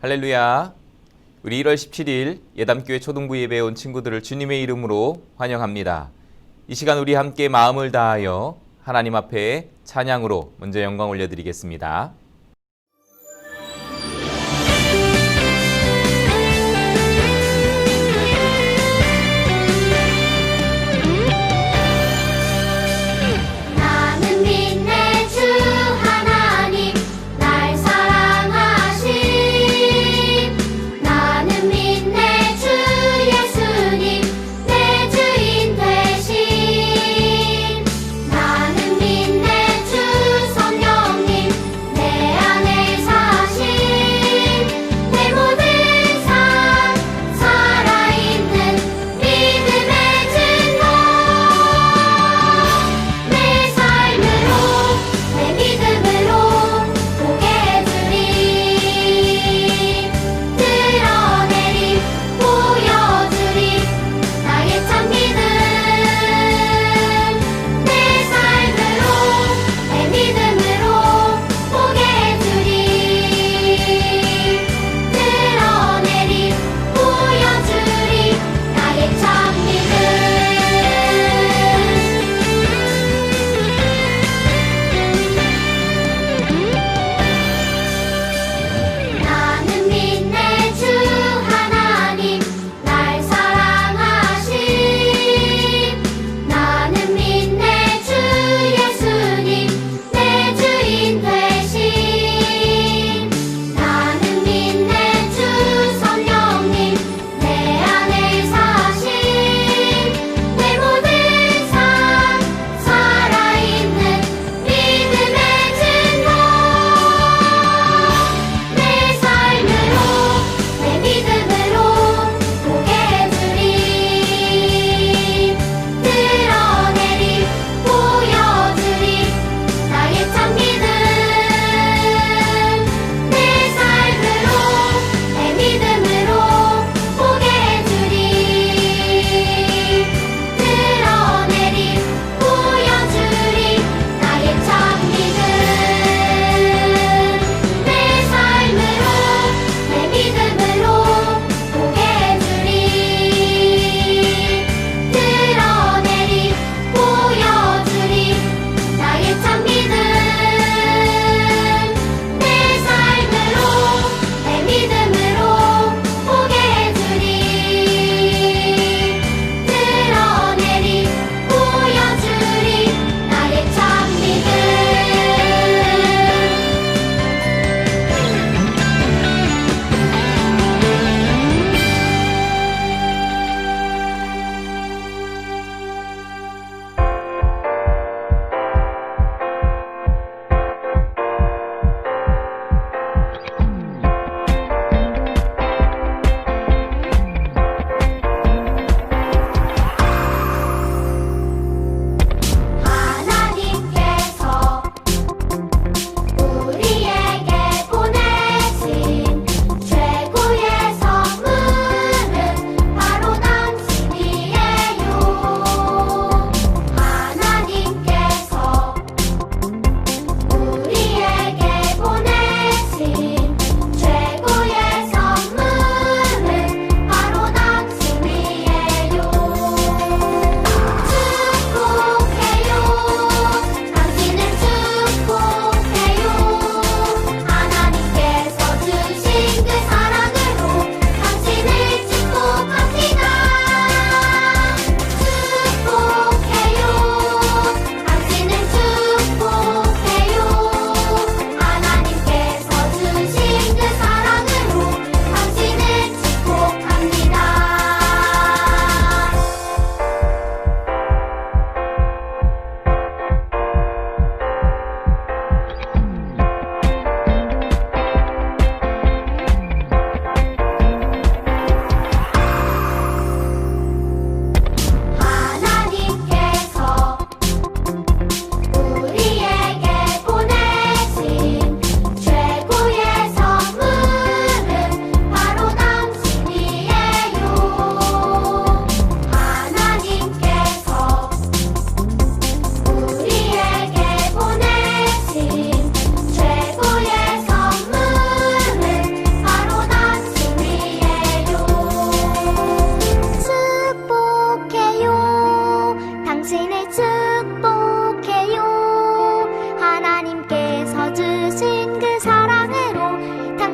할렐루야. 우리 1월 17일 예담교회 초등부 예배에 온 친구들을 주님의 이름으로 환영합니다. 이 시간 우리 함께 마음을 다하여 하나님 앞에 찬양으로 먼저 영광 올려드리겠습니다. 내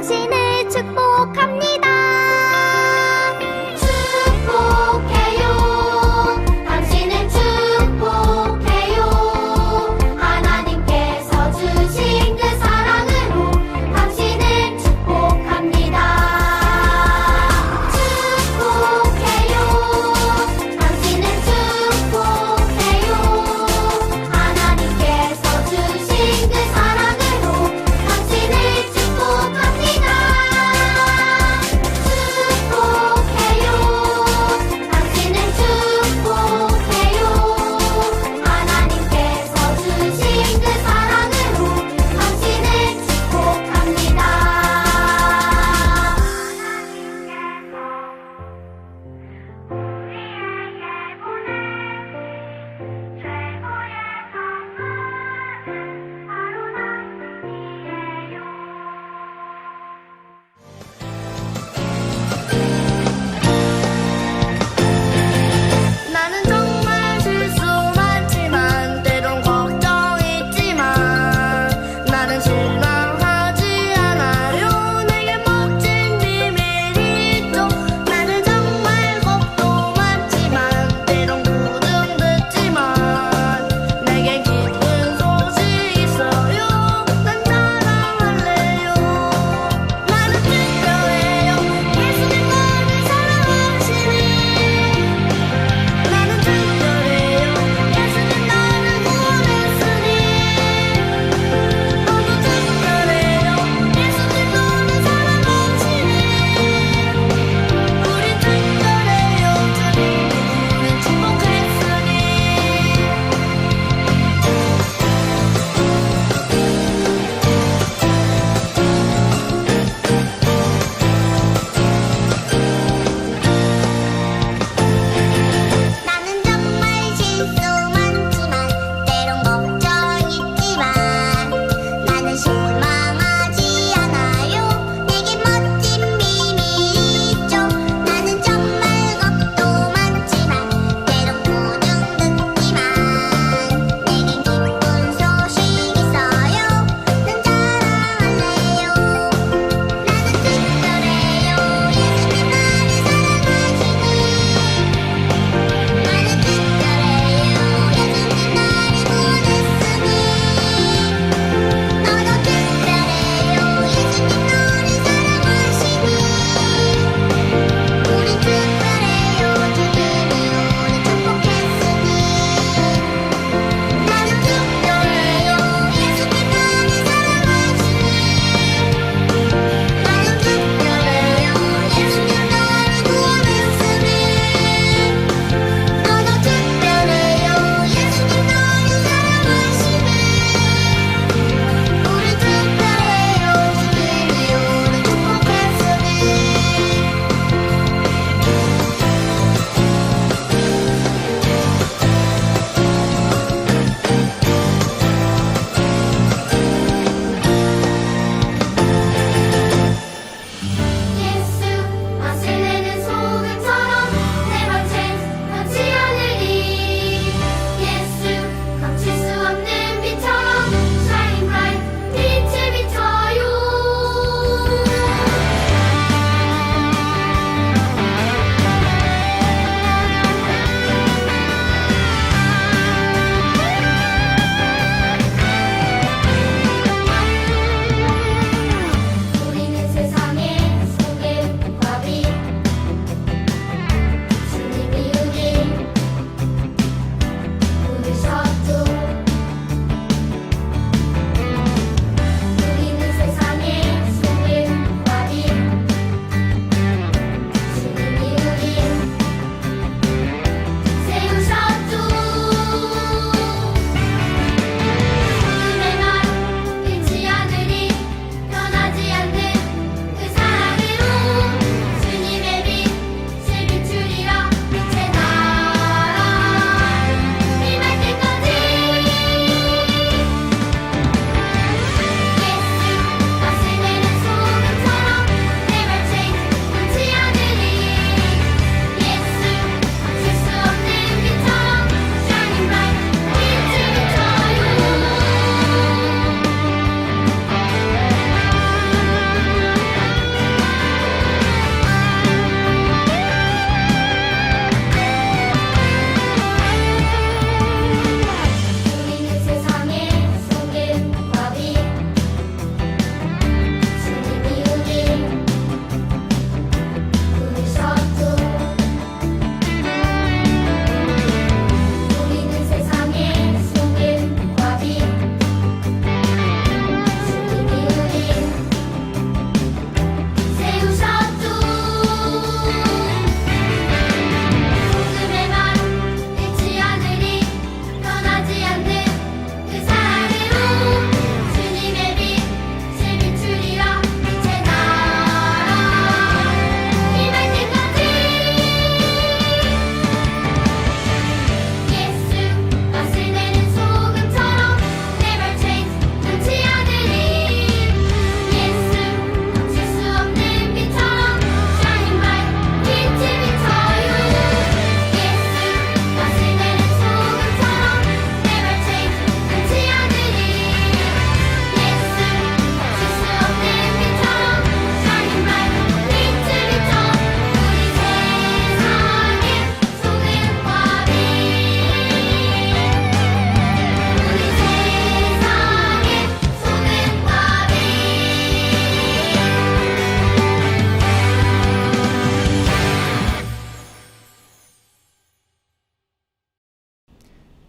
당신을 축복합니다. 축복해요. 당신을 축복해요. 하나님께서 주신 그 사랑으로 당신을 축복합니다. 축복해요. 당신을 축복해요. 하나님께서 주신 그 사랑으로 당신을 축복합니다.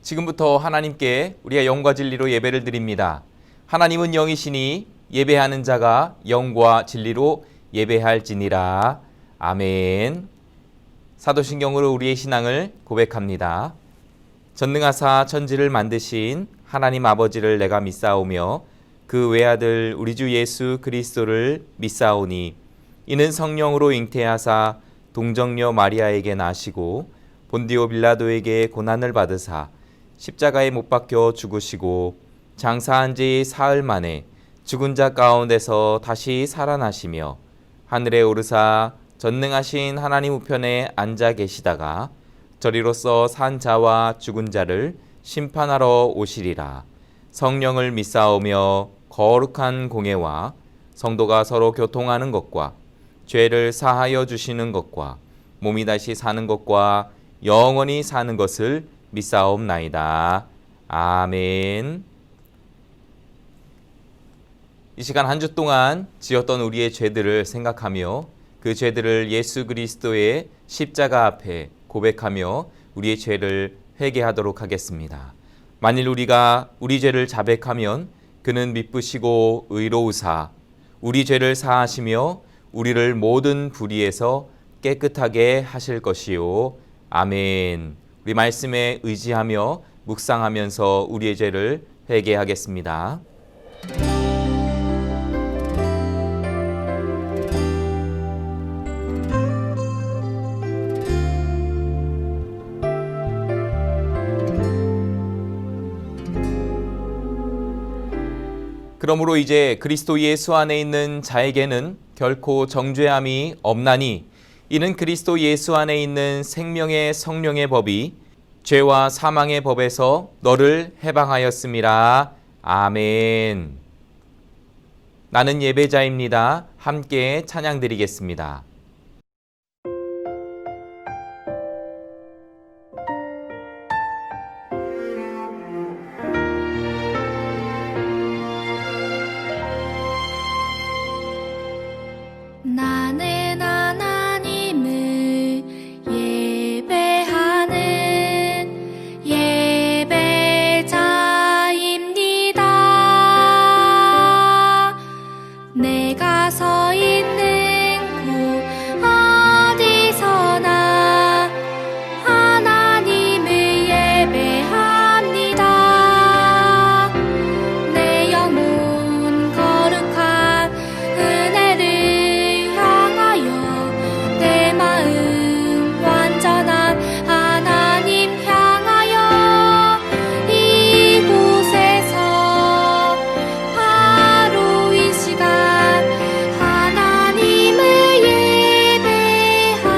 지금부터 하나님께 우리가 영과 진리로 예배를 드립니다. 하나님은 영이시니 예배하는 자가 영과 진리로 예배할지니라. 아멘. 사도신경으로 우리의 신앙을 고백합니다. 전능하사 천지를 만드신 하나님 아버지를 내가 믿사오며 그 외아들 우리 주 예수 그리스도를 믿사오니 이는 성령으로 잉태하사 동정녀 마리아에게 나시고 본디오 빌라도에게 고난을 받으사 십자가에 못 박혀 죽으시고 장사한 지 사흘 만에 죽은 자 가운데서 다시 살아나시며 하늘에 오르사 전능하신 하나님 우편에 앉아 계시다가 저리로서 산 자와 죽은 자를 심판하러 오시리라. 성령을 믿사오며 거룩한 공예와 성도가 서로 교통하는 것과 죄를 사하여 주시는 것과 몸이 다시 사는 것과 영원히 사는 것을 믿사옵나이다. 아멘. 이 시간 한 주 동안 지었던 우리의 죄들을 생각하며 그 죄들을 예수 그리스도의 십자가 앞에 고백하며 우리의 죄를 회개하도록 하겠습니다. 만일 우리가 우리 죄를 자백하면 그는 미쁘시고 의로우사 우리 죄를 사하시며 우리를 모든 불의에서 깨끗하게 하실 것이요. 아멘. 우리 말씀에 의지하며 묵상하면서 우리의 죄를 회개하겠습니다. 그러므로 이제 그리스도 예수 안에 있는 자에게는 결코 정죄함이 없나니 이는 그리스도 예수 안에 있는 생명의 성령의 법이 죄와 사망의 법에서 너를 해방하였음이라. 아멘. 나는 예배자입니다. 함께 찬양드리겠습니다. 나는 하나님을 예배하는 예배자입니다. 내가 서 있는 곳 어디서나 하나님을 예배합니다. 내 영혼 거룩한 은혜를 내 마음 완전한 하나님 향하여 이곳에서 바로 이 시간 하나님을 예배합니다.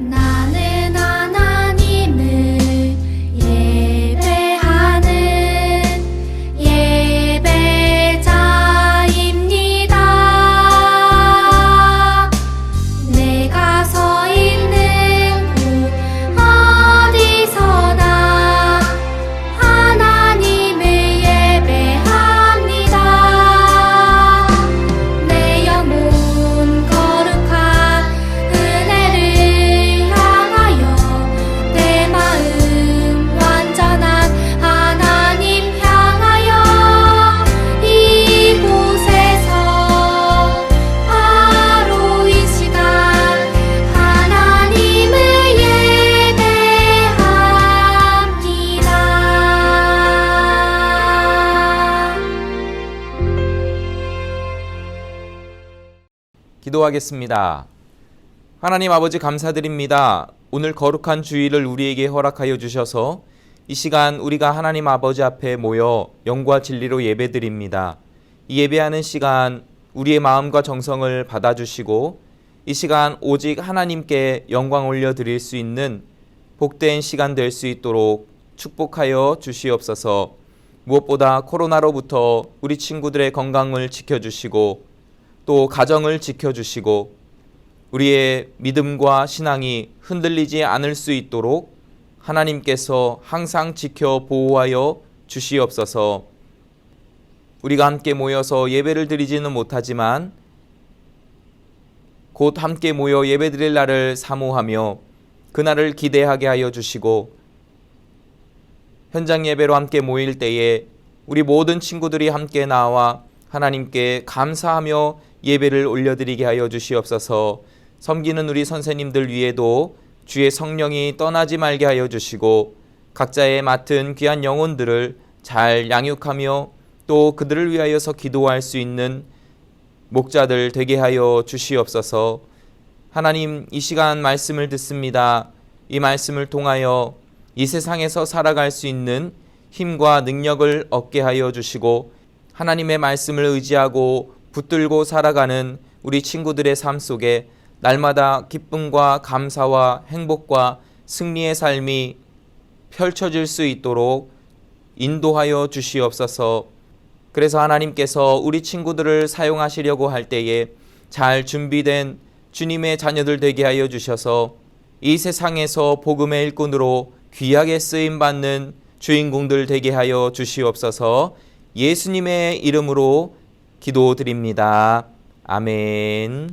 나는 하나님을 예배하는 예배자입니다. 내가 서 있는 곳 어디서나 하나님을 예배합니다. 내 영혼 거룩한 은혜를 향하여 내 마음 완전한 하나님 향하여 이곳에서 바로 이 시간 하나님을 예배합니다. 기도하겠습니다. 하나님 아버지 감사드립니다. 오늘 거룩한 주일을 우리에게 허락하여 주셔서 이 시간 우리가 하나님 아버지 앞에 모여 영과 진리로 예배드립니다. 이 예배하는 시간 우리의 마음과 정성을 받아주시고 이 시간 오직 하나님께 영광 올려드릴 수 있는 복된 시간 될 수 있도록 축복하여 주시옵소서. 무엇보다 코로나로부터 우리 친구들의 건강을 지켜주시고 또 가정을 지켜주시고 우리의 믿음과 신앙이 흔들리지 않을 수 있도록 하나님께서 항상 지켜 보호하여 주시옵소서. 우리가 함께 모여서 예배를 드리지는 못하지만 곧 함께 모여 예배드릴 날을 사모하며 그날을 기대하게 하여 주시고, 현장 예배로 함께 모일 때에 우리 모든 친구들이 함께 나와 하나님께 감사하며 예배를 올려드리게 하여 주시옵소서. 섬기는 우리 선생님들 위에도 주의 성령이 떠나지 말게 하여 주시고, 각자의 맡은 귀한 영혼들을 잘 양육하며 또 그들을 위하여서 기도할 수 있는 목자들 되게 하여 주시옵소서. 하나님, 이 시간 말씀을 듣습니다. 이 말씀을 통하여 이 세상에서 살아갈 수 있는 힘과 능력을 얻게 하여 주시고, 하나님의 말씀을 의지하고 붙들고 살아가는 우리 친구들의 삶 속에 날마다 기쁨과 감사와 행복과 승리의 삶이 펼쳐질 수 있도록 인도하여 주시옵소서. 그래서 하나님께서 우리 친구들을 사용하시려고 할 때에 잘 준비된 주님의 자녀들 되게 하여 주셔서 이 세상에서 복음의 일꾼으로 귀하게 쓰임받는 주인공들 되게 하여 주시옵소서. 예수님의 이름으로 기도드립니다. 아멘.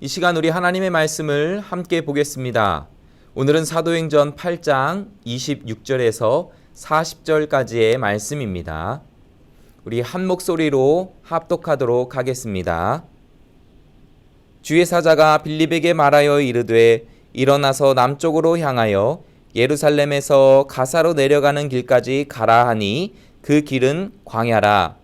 이 시간 우리 하나님의 말씀을 함께 보겠습니다. 오늘은 사도행전 8장 26절에서 40절까지의 말씀입니다. 우리 한 목소리로 합독하도록 하겠습니다. 주의 사자가 빌립에게 말하여 이르되 일어나서 남쪽으로 향하여 예루살렘에서 가사로 내려가는 길까지 가라 하니 그 길은 광야라.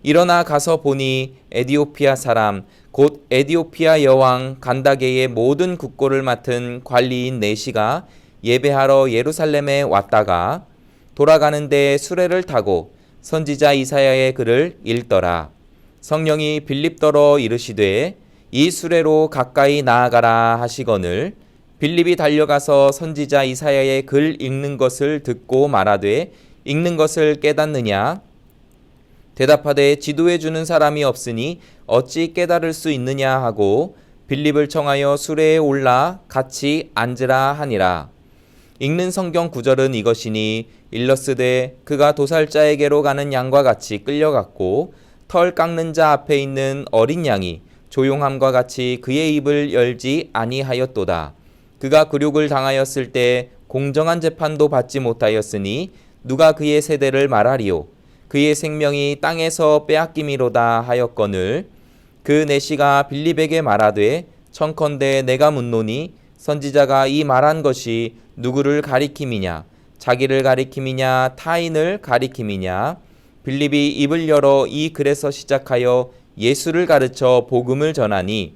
일어나 가서 보니 에디오피아 사람 곧 에디오피아 여왕 간다게의 모든 국고를 맡은 관리인 네시가 예배하러 예루살렘에 왔다가 돌아가는데 수레를 타고 선지자 이사야의 글을 읽더라. 성령이 빌립더러 이르시되 이 수레로 가까이 나아가라 하시거늘 빌립이 달려가서 선지자 이사야의 글 읽는 것을 듣고 말하되 읽는 것을 깨닫느냐? 대답하되 지도해 주는 사람이 없으니 어찌 깨달을 수 있느냐 하고 빌립을 청하여 수레에 올라 같이 앉으라 하니라. 읽는 성경 구절은 이것이니 일러스되 그가 도살자에게로 가는 양과 같이 끌려갔고 털 깎는 자 앞에 있는 어린 양이 조용함과 같이 그의 입을 열지 아니하였도다. 그가 굴욕을 당하였을 때 공정한 재판도 받지 못하였으니 누가 그의 세대를 말하리요. 그의 생명이 땅에서 빼앗김이로다 하였거늘 그 내시가 빌립에게 말하되 청컨대 내가 묻노니 선지자가 이 말한 것이 누구를 가리킴이냐 자기를 가리킴이냐 타인을 가리킴이냐. 빌립이 입을 열어 이 글에서 시작하여 예수를 가르쳐 복음을 전하니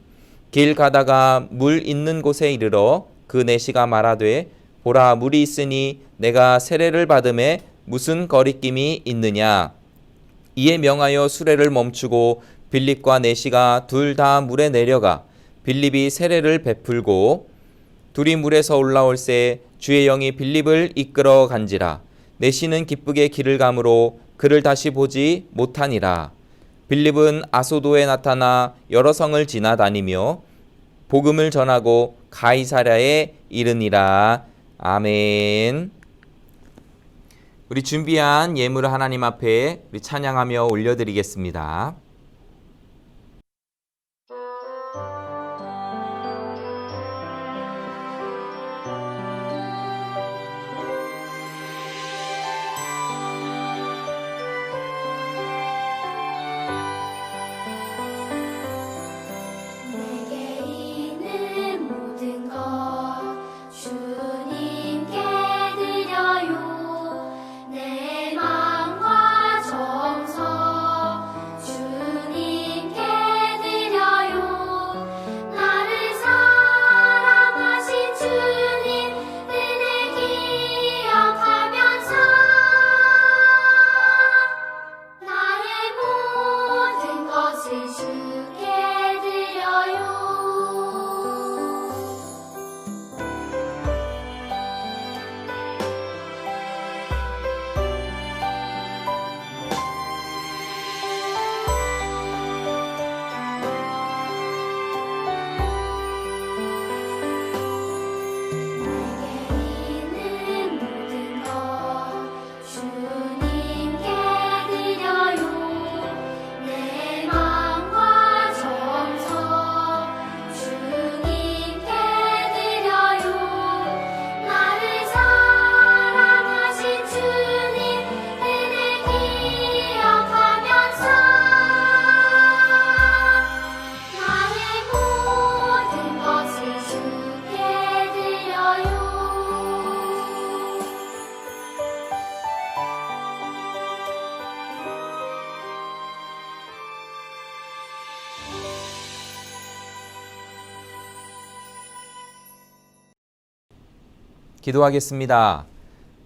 길 가다가 물 있는 곳에 이르러 그 내시가 말하되 보라 물이 있으니 내가 세례를 받음에 무슨 거리낌이 있느냐. 이에 명하여 수레를 멈추고 빌립과 내시가 둘 다 물에 내려가 빌립이 세례를 베풀고 둘이 물에서 올라올새 주의 영이 빌립을 이끌어 간지라. 내시는 기쁘게 길을 가므로 그를 다시 보지 못하니라. 빌립은 아소도에 나타나 여러 성을 지나다니며 복음을 전하고 가이사랴에 이르니라. 아멘. 우리 준비한 예물을 하나님 앞에 우리 찬양하며 올려드리겠습니다. 내게 있는 모든 것 주님께 드려요. 내 마음과 정성 주님께 드려요. 기도하겠습니다.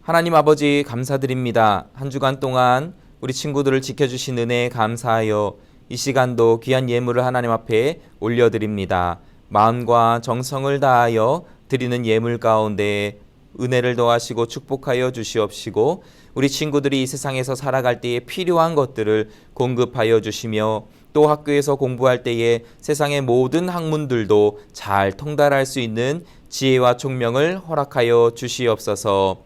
하나님 아버지 감사드립니다. 한 주간 동안 우리 친구들을 지켜주신 은혜에 감사하여 이 시간도 귀한 예물을 하나님 앞에 올려드립니다. 마음과 정성을 다하여 드리는 예물 가운데 은혜를 더하시고 축복하여 주시옵시고 우리 친구들이 이 세상에서 살아갈 때에 필요한 것들을 공급하여 주시며 또 학교에서 공부할 때에 세상의 모든 학문들도 잘 통달할 수 있는 지혜와 총명을 허락하여 주시옵소서.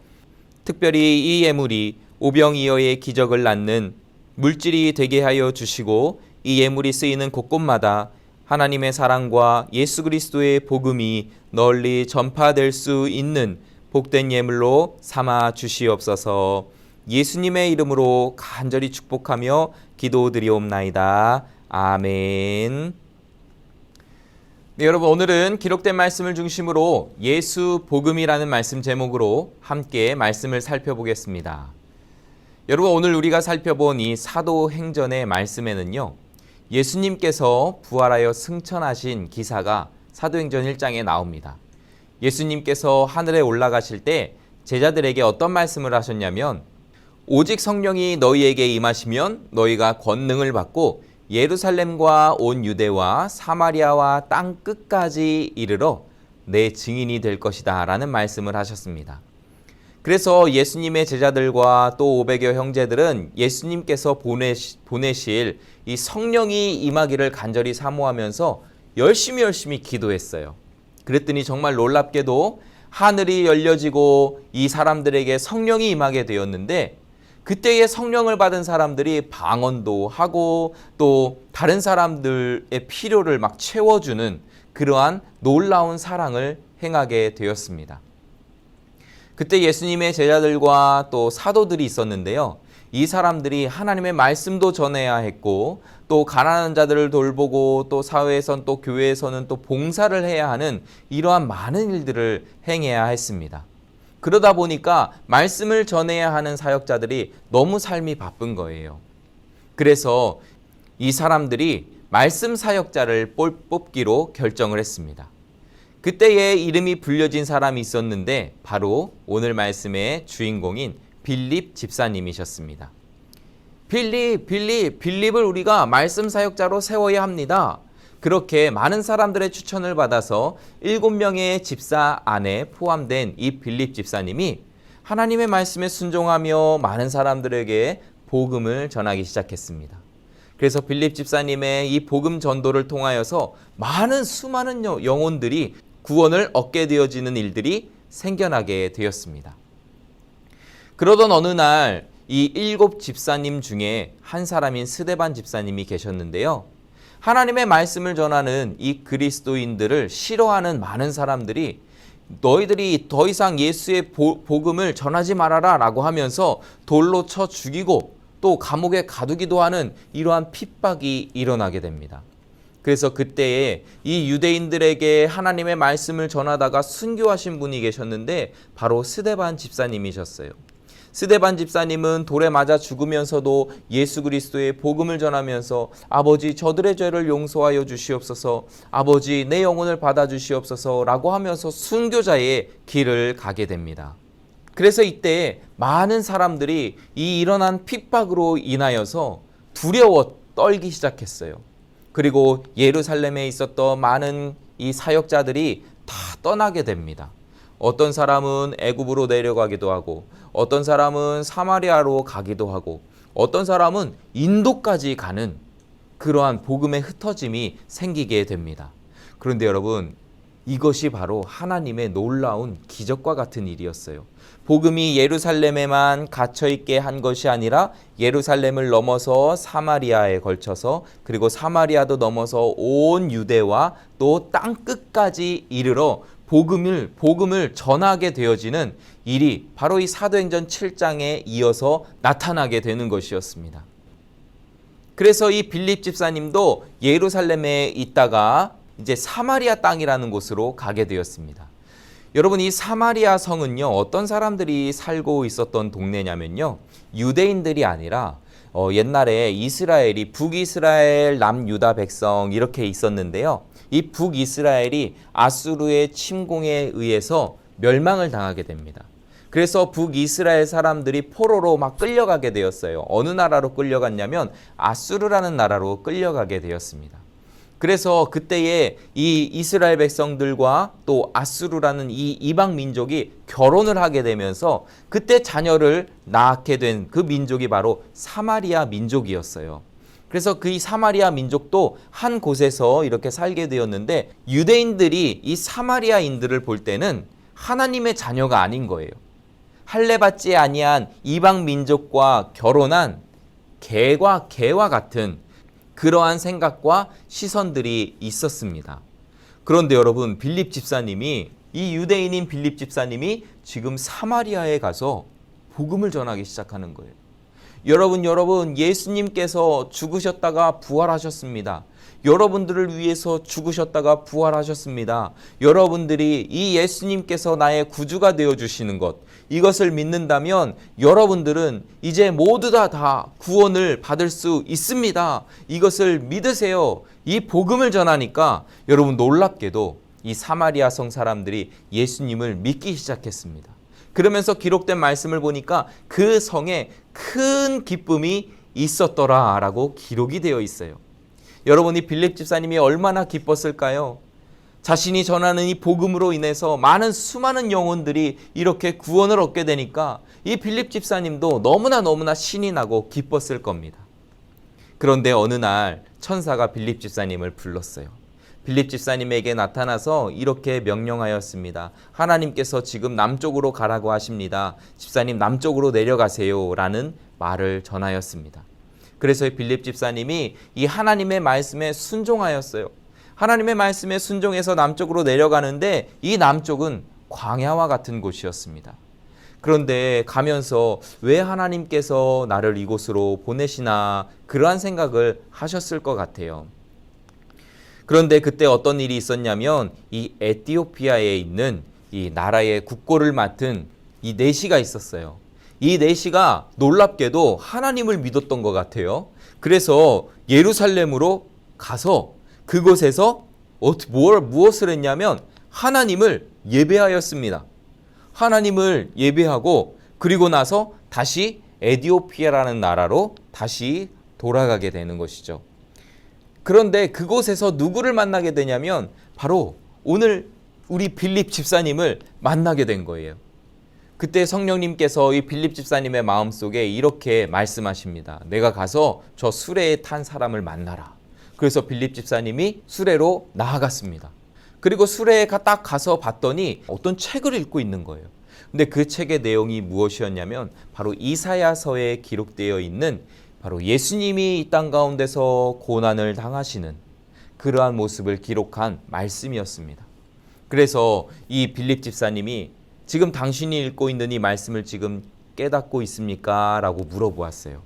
특별히 이 예물이 오병이어의 기적을 낳는 물질이 되게 하여 주시고 이 예물이 쓰이는 곳곳마다 하나님의 사랑과 예수 그리스도의 복음이 널리 전파될 수 있는 복된 예물로 삼아 주시옵소서. 예수님의 이름으로 간절히 축복하며 기도드리옵나이다. 아멘. 네, 여러분 오늘은 기록된 말씀을 중심으로 예수 복음이라는 말씀 제목으로 함께 말씀을 살펴보겠습니다. 여러분 오늘 우리가 살펴본 이 사도행전의 말씀에는요. 예수님께서 부활하여 승천하신 기사가 사도행전 1장에 나옵니다. 예수님께서 하늘에 올라가실 때 제자들에게 어떤 말씀을 하셨냐면 오직 성령이 너희에게 임하시면 너희가 권능을 받고 예루살렘과 온 유대와 사마리아와 땅 끝까지 이르러 내 증인이 될 것이다 라는 말씀을 하셨습니다. 그래서 예수님의 제자들과 또 500여 형제들은 예수님께서 보내실 이 성령이 임하기를 간절히 사모하면서 열심히 기도했어요. 그랬더니 정말 놀랍게도 하늘이 열려지고 이 사람들에게 성령이 임하게 되었는데 그때의 성령을 받은 사람들이 방언도 하고 또 다른 사람들의 필요를 막 채워주는 그러한 놀라운 사랑을 행하게 되었습니다. 그때 예수님의 제자들과 또 사도들이 있었는데요. 이 사람들이 하나님의 말씀도 전해야 했고 또 가난한 자들을 돌보고 또 사회에선 또 교회에서는 또 봉사를 해야 하는 이러한 많은 일들을 행해야 했습니다. 그러다 보니까 말씀을 전해야 하는 사역자들이 너무 삶이 바쁜 거예요. 그래서 이 사람들이 말씀 사역자를 뽑기로 결정을 했습니다. 그때에 이름이 불려진 사람이 있었는데 바로 오늘 말씀의 주인공인 빌립 집사님이셨습니다. 빌립을 우리가 말씀 사역자로 세워야 합니다. 그렇게 많은 사람들의 추천을 받아서 7명의 집사 안에 포함된 이 빌립 집사님이 하나님의 말씀에 순종하며 많은 사람들에게 복음을 전하기 시작했습니다. 그래서 빌립 집사님의 이 복음 전도를 통하여서 수많은 영혼들이 구원을 얻게 되어지는 일들이 생겨나게 되었습니다. 그러던 어느 날 이 7 집사님 중에 한 사람인 스데반 집사님이 계셨는데요. 하나님의 말씀을 전하는 이 그리스도인들을 싫어하는 많은 사람들이 너희들이 더 이상 예수의 복음을 전하지 말아라 라고 하면서 돌로 쳐 죽이고 또 감옥에 가두기도 하는 이러한 핍박이 일어나게 됩니다. 그래서 그때에 이 유대인들에게 하나님의 말씀을 전하다가 순교하신 분이 계셨는데 바로 스데반 집사님이셨어요. 스데반 집사님은 돌에 맞아 죽으면서도 예수 그리스도의 복음을 전하면서 아버지 저들의 죄를 용서하여 주시옵소서, 아버지 내 영혼을 받아주시옵소서 라고 하면서 순교자의 길을 가게 됩니다. 그래서 이때 많은 사람들이 이 일어난 핍박으로 인하여서 두려워 떨기 시작했어요. 그리고 예루살렘에 있었던 많은 이 사역자들이 다 떠나게 됩니다. 어떤 사람은 애굽으로 내려가기도 하고 어떤 사람은 사마리아로 가기도 하고 어떤 사람은 인도까지 가는 그러한 복음의 흩어짐이 생기게 됩니다. 그런데 여러분 이것이 바로 하나님의 놀라운 기적과 같은 일이었어요. 복음이 예루살렘에만 갇혀있게 한 것이 아니라 예루살렘을 넘어서 사마리아에 걸쳐서 그리고 사마리아도 넘어서 온 유대와 또 땅 끝까지 이르러 복음을 전하게 되어지는 일이 바로 이 사도행전 7장에 이어서 나타나게 되는 것이었습니다. 그래서 이 빌립 집사님도 예루살렘에 있다가 이제 사마리아 땅이라는 곳으로 가게 되었습니다. 여러분 이 사마리아 성은요 어떤 사람들이 살고 있었던 동네냐면요 유대인들이 아니라 옛날에 이스라엘이 북이스라엘 남유다 백성 이렇게 있었는데요. 이 북이스라엘이 아수르의 침공에 의해서 멸망을 당하게 됩니다. 그래서 북이스라엘 사람들이 포로로 막 끌려가게 되었어요. 어느 나라로 끌려갔냐면 아수르라는 나라로 끌려가게 되었습니다. 그래서 그때에 이 이스라엘 백성들과 또 아수르라는 이 이방 민족이 결혼을 하게 되면서 그때 자녀를 낳게 된 그 민족이 바로 사마리아 민족이었어요. 그래서 그 이 사마리아 민족도 한 곳에서 이렇게 살게 되었는데 유대인들이 이 사마리아인들을 볼 때는 하나님의 자녀가 아닌 거예요. 할례받지 아니한 이방 민족과 결혼한 개와 개와 같은 그러한 생각과 시선들이 있었습니다. 그런데 여러분, 빌립 집사님이, 이 유대인인 빌립 집사님이 지금 사마리아에 가서 복음을 전하기 시작하는 거예요. 여러분, 예수님께서 죽으셨다가 부활하셨습니다. 여러분들을 위해서 죽으셨다가 부활하셨습니다. 여러분들이 이 예수님께서 나의 구주가 되어주시는 것, 이것을 믿는다면 여러분들은 이제 모두 다 구원을 받을 수 있습니다. 이것을 믿으세요. 이 복음을 전하니까 여러분, 놀랍게도 이 사마리아 성 사람들이 예수님을 믿기 시작했습니다. 그러면서 기록된 말씀을 보니까 그 성에 큰 기쁨이 있었더라 라고 기록이 되어 있어요. 여러분이 빌립 집사님이 얼마나 기뻤을까요? 자신이 전하는 이 복음으로 인해서 수많은 영혼들이 이렇게 구원을 얻게 되니까 이 빌립 집사님도 너무나 신이 나고 기뻤을 겁니다. 그런데 어느 날 천사가 빌립 집사님을 불렀어요. 빌립 집사님에게 나타나서 이렇게 명령하였습니다. 하나님께서 지금 남쪽으로 가라고 하십니다. 집사님, 남쪽으로 내려가세요 라는 말을 전하였습니다. 그래서 빌립 집사님이 이 하나님의 말씀에 순종하였어요. 하나님의 말씀에 순종해서 남쪽으로 내려가는데 이 남쪽은 광야와 같은 곳이었습니다. 그런데 가면서 왜 하나님께서 나를 이곳으로 보내시나 그러한 생각을 하셨을 것 같아요. 그런데 그때 어떤 일이 있었냐면 이 에티오피아에 있는 이 나라의 국고를 맡은 이 내시가 있었어요. 이 내시가 놀랍게도 하나님을 믿었던 것 같아요. 그래서 예루살렘으로 가서 그곳에서 무엇을 했냐면 하나님을 예배하였습니다. 하나님을 예배하고 그리고 나서 다시 에티오피아라는 나라로 다시 돌아가게 되는 것이죠. 그런데 그곳에서 누구를 만나게 되냐면 바로 오늘 우리 빌립 집사님을 만나게 된 거예요. 그때 성령님께서 이 빌립 집사님의 마음속에 이렇게 말씀하십니다. 내가 가서 저 수레에 탄 사람을 만나라. 그래서 빌립 집사님이 수레로 나아갔습니다. 그리고 수레에 딱 가서 봤더니 어떤 책을 읽고 있는 거예요. 근데 그 책의 내용이 무엇이었냐면 바로 이사야서에 기록되어 있는 바로 예수님이 이 땅 가운데서 고난을 당하시는 그러한 모습을 기록한 말씀이었습니다. 그래서 이 빌립 집사님이 지금 당신이 읽고 있는 이 말씀을 지금 깨닫고 있습니까? 라고 물어보았어요.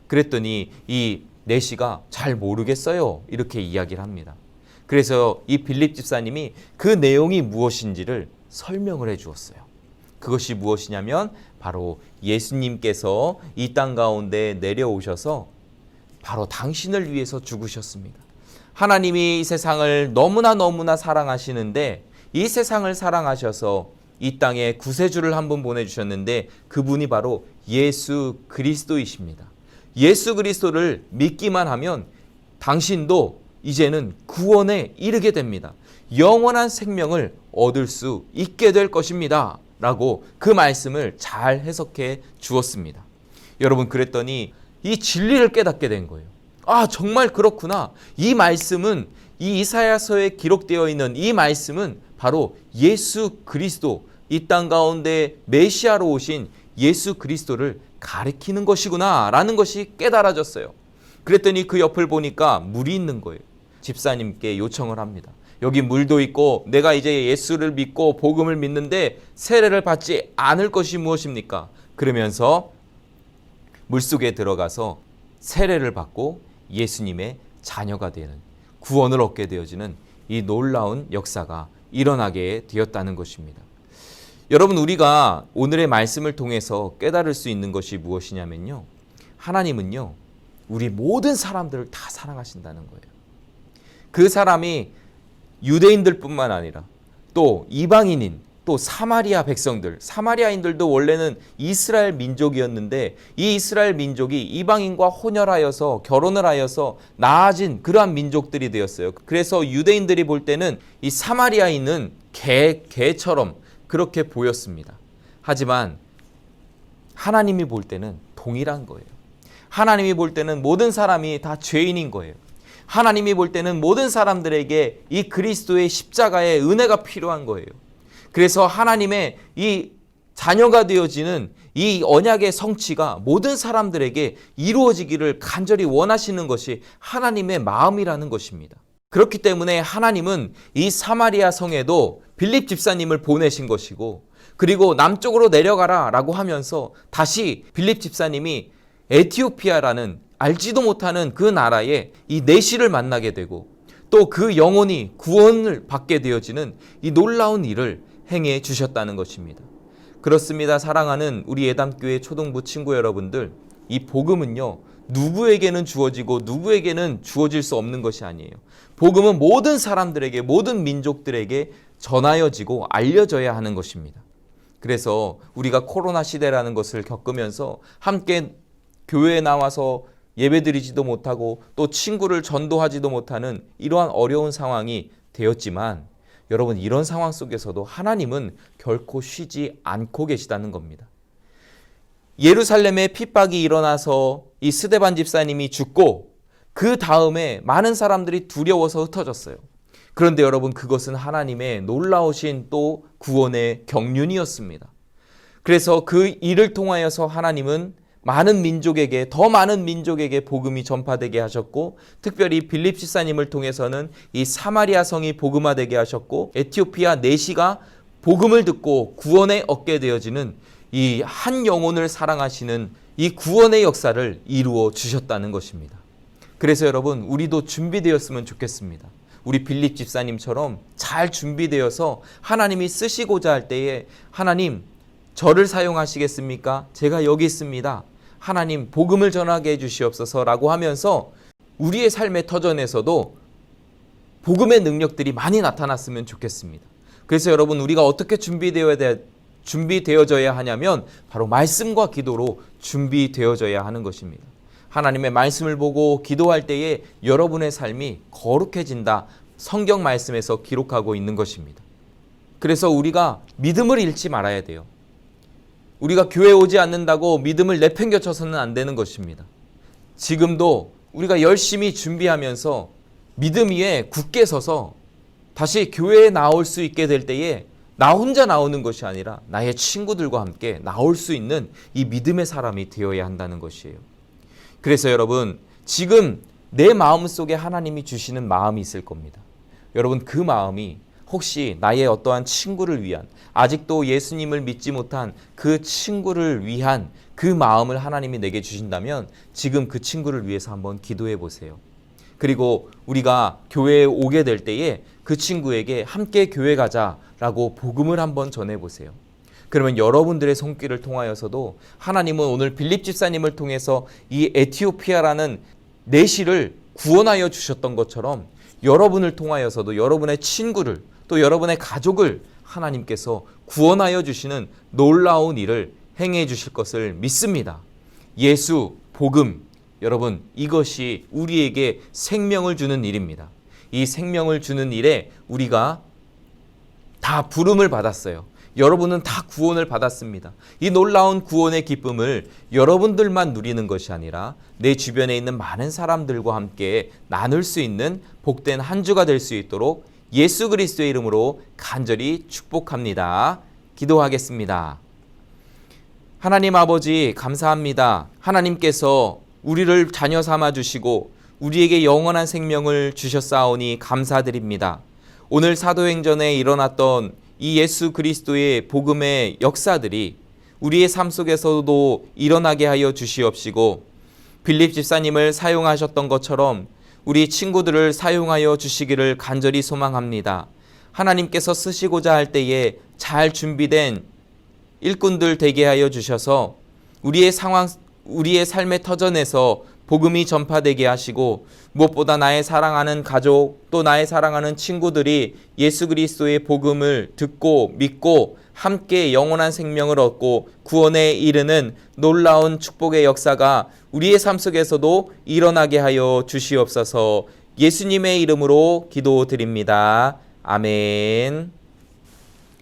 그랬더니 이 내시가 잘 모르겠어요. 이렇게 이야기를 합니다. 그래서 이 빌립 집사님이 그 내용이 무엇인지를 설명을 해 주었어요. 그것이 무엇이냐면 바로 예수님께서 이 땅 가운데 내려오셔서 바로 당신을 위해서 죽으셨습니다. 하나님이 이 세상을 너무나 사랑하시는데 이 세상을 사랑하셔서 이 땅에 구세주를 한 분 보내주셨는데 그분이 바로 예수 그리스도이십니다. 예수 그리스도를 믿기만 하면 당신도 이제는 구원에 이르게 됩니다. 영원한 생명을 얻을 수 있게 될 것입니다. 라고 그 말씀을 잘 해석해 주었습니다. 여러분, 그랬더니 이 진리를 깨닫게 된 거예요. 아, 정말 그렇구나. 이 말씀은, 이 이사야서에 기록되어 있는 이 말씀은 바로 예수 그리스도, 이 땅 가운데 메시아로 오신 예수 그리스도를 가리키는 것이구나 라는 것이 깨달아졌어요. 그랬더니 그 옆을 보니까 물이 있는 거예요. 집사님께 요청을 합니다. 여기 물도 있고 내가 이제 예수를 믿고 복음을 믿는데 세례를 받지 않을 것이 무엇입니까? 그러면서 물속에 들어가서 세례를 받고 예수님의 자녀가 되는, 구원을 얻게 되어지는 이 놀라운 역사가 일어나게 되었다는 것입니다. 여러분, 우리가 오늘의 말씀을 통해서 깨달을 수 있는 것이 무엇이냐면요, 하나님은요 우리 모든 사람들을 다 사랑하신다는 거예요. 그 사람이 유대인들 뿐만 아니라 또 이방인인, 또 사마리아 백성들, 사마리아인들도 원래는 이스라엘 민족이었는데 이 이스라엘 민족이 이방인과 혼혈하여서 결혼을 하여서 나아진 그러한 민족들이 되었어요. 그래서 유대인들이 볼 때는 이 사마리아인은 개처럼 그렇게 보였습니다. 하지만 하나님이 볼 때는 동일한 거예요. 하나님이 볼 때는 모든 사람이 다 죄인인 거예요. 하나님이 볼 때는 모든 사람들에게 이 그리스도의 십자가의 은혜가 필요한 거예요. 그래서 하나님의 이 자녀가 되어지는 이 언약의 성취가 모든 사람들에게 이루어지기를 간절히 원하시는 것이 하나님의 마음이라는 것입니다. 그렇기 때문에 하나님은 이 사마리아 성에도 빌립 집사님을 보내신 것이고, 그리고 남쪽으로 내려가라 라고 하면서 다시 빌립 집사님이 에티오피아라는 알지도 못하는 그 나라에 이 내시를 만나게 되고 또 그 영혼이 구원을 받게 되어지는 이 놀라운 일을 행해 주셨다는 것입니다. 그렇습니다. 사랑하는 우리 예담교회 초등부 친구 여러분들, 이 복음은요, 누구에게는 주어지고 누구에게는 주어질 수 없는 것이 아니에요. 복음은 모든 사람들에게, 모든 민족들에게 전하여지고 알려져야 하는 것입니다. 그래서 우리가 코로나 시대라는 것을 겪으면서 함께 교회에 나와서 예배드리지도 못하고 또 친구를 전도하지도 못하는 이러한 어려운 상황이 되었지만, 여러분, 이런 상황 속에서도 하나님은 결코 쉬지 않고 계시다는 겁니다. 예루살렘에 핍박이 일어나서 이 스데반 집사님이 죽고 그 다음에 많은 사람들이 두려워서 흩어졌어요. 그런데 여러분, 그것은 하나님의 놀라우신 또 구원의 경륜이었습니다. 그래서 그 일을 통하여서 하나님은 많은 민족에게, 더 많은 민족에게 복음이 전파되게 하셨고, 특별히 빌립 집사님을 통해서는 이 사마리아 성이 복음화되게 하셨고, 에티오피아 내시가 복음을 듣고 구원에 얻게 되어지는 이 한 영혼을 사랑하시는 이 구원의 역사를 이루어 주셨다는 것입니다. 그래서 여러분, 우리도 준비되었으면 좋겠습니다. 우리 빌립 집사님처럼 잘 준비되어서 하나님이 쓰시고자 할 때에, 하나님, 저를 사용하시겠습니까? 제가 여기 있습니다. 하나님, 복음을 전하게 해주시옵소서라고 하면서 우리의 삶의 터전에서도 복음의 능력들이 많이 나타났으면 좋겠습니다. 그래서 여러분, 우리가 어떻게 준비되어져야 하냐면 바로 말씀과 기도로 준비되어져야 하는 것입니다. 하나님의 말씀을 보고 기도할 때에 여러분의 삶이 거룩해진다. 성경 말씀에서 기록하고 있는 것입니다. 그래서 우리가 믿음을 잃지 말아야 돼요. 우리가 교회 오지 않는다고 믿음을 내팽겨쳐서는 안 되는 것입니다. 지금도 우리가 열심히 준비하면서 믿음 위에 굳게 서서 다시 교회에 나올 수 있게 될 때에 나 혼자 나오는 것이 아니라 나의 친구들과 함께 나올 수 있는 이 믿음의 사람이 되어야 한다는 것이에요. 그래서 여러분, 지금 내 마음속에 하나님이 주시는 마음이 있을 겁니다. 여러분, 그 마음이 혹시 나의 어떠한 친구를 위한, 아직도 예수님을 믿지 못한 그 친구를 위한 그 마음을 하나님이 내게 주신다면 지금 그 친구를 위해서 한번 기도해 보세요. 그리고 우리가 교회에 오게 될 때에 그 친구에게 함께 교회 가자라고 복음을 한번 전해 보세요. 그러면 여러분들의 손길을 통하여서도 하나님은 오늘 빌립 집사님을 통해서 이 에티오피아라는 내시를 구원하여 주셨던 것처럼 여러분을 통하여서도 여러분의 친구를, 또 여러분의 가족을 하나님께서 구원하여 주시는 놀라운 일을 행해 주실 것을 믿습니다. 예수, 복음, 여러분, 이것이 우리에게 생명을 주는 일입니다. 이 생명을 주는 일에 우리가 다 부름을 받았어요. 여러분은 다 구원을 받았습니다. 이 놀라운 구원의 기쁨을 여러분들만 누리는 것이 아니라 내 주변에 있는 많은 사람들과 함께 나눌 수 있는 복된 한 주가 될 수 있도록 예수 그리스도의 이름으로 간절히 축복합니다. 기도하겠습니다. 하나님 아버지, 감사합니다. 하나님께서 우리를 자녀 삼아 주시고 우리에게 영원한 생명을 주셨사오니 감사드립니다. 오늘 사도행전에 일어났던 이 예수 그리스도의 복음의 역사들이 우리의 삶 속에서도 일어나게 하여 주시옵시고, 빌립 집사님을 사용하셨던 것처럼 우리 친구들을 사용하여 주시기를 간절히 소망합니다. 하나님께서 쓰시고자 할 때에 잘 준비된 일꾼들 되게 하여 주셔서 우리의 삶의 터전에서 복음이 전파되게 하시고, 무엇보다 나의 사랑하는 가족, 또 나의 사랑하는 친구들이 예수 그리스도의 복음을 듣고 믿고 함께 영원한 생명을 얻고 구원에 이르는 놀라운 축복의 역사가 우리의 삶 속에서도 일어나게 하여 주시옵소서. 예수님의 이름으로 기도드립니다. 아멘.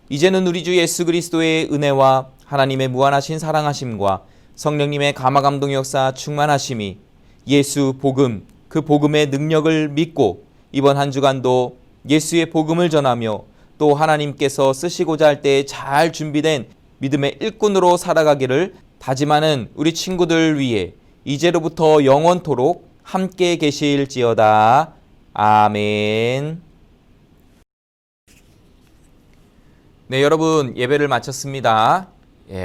이제는 우리 주 예수 그리스도의 은혜와 하나님의 무한하신 사랑하심과 성령님의 감화감동 역사 충만하심이 예수 복음, 그 복음의 능력을 믿고 이번 한 주간도 예수의 복음을 전하며 또 하나님께서 쓰시고자 할 때 잘 준비된 믿음의 일꾼으로 살아가기를 다짐하는 우리 친구들 위해 이제로부터 영원토록 함께 계실지어다. 아멘. 네, 여러분 예배를 마쳤습니다.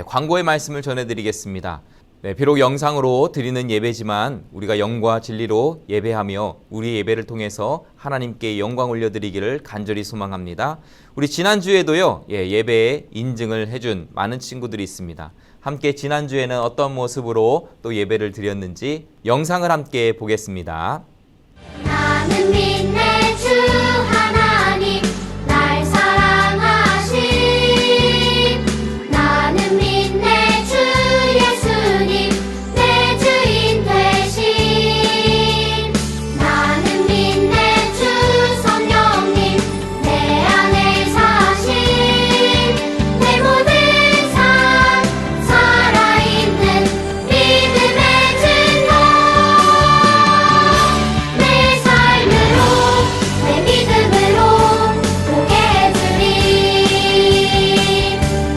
광고의 말씀을 전해드리겠습니다. 네, 비록 영상으로 드리는 예배지만 우리가 영과 진리로 예배하며 우리 예배를 통해서 하나님께 영광 올려드리기를 간절히 소망합니다. 우리 지난주에도요, 예배에 인증을 해준 많은 친구들이 있습니다. 함께 지난주에는 어떤 모습으로 또 예배를 드렸는지 영상을 함께 보겠습니다. 나는 믿네 주 하나님 날 사랑하심 나는 믿네 주 예수님 내 주인 되심 나는 믿네 주 성령님 내 안에 사심 내 모든 삶 살아있는 믿음의 증거 내 삶으로 내 믿음으로 보게 해주리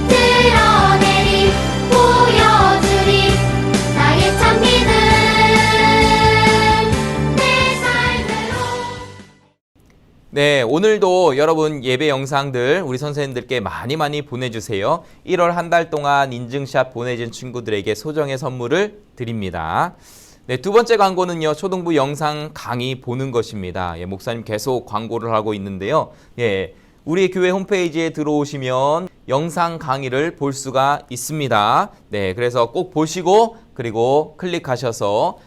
드러내리 보여주리 나의 참 믿음 내 삶으로 네, 오늘도 여러분 예배 영상들 우리 선생님들께 많이 보내주세요. 1월 한 달 동안 인증샷 보내준 친구들에게 소정의 선물을 드립니다. 네, 두 번째 광고는요, 초등부 영상 강의 보는 것입니다. 목사님 계속 광고를 하고 있는데요. 우리 교회 홈페이지에 들어오시면 영상 강의를 볼 수가 있습니다. 네, 그래서 꼭 보시고 그리고 클릭하셔서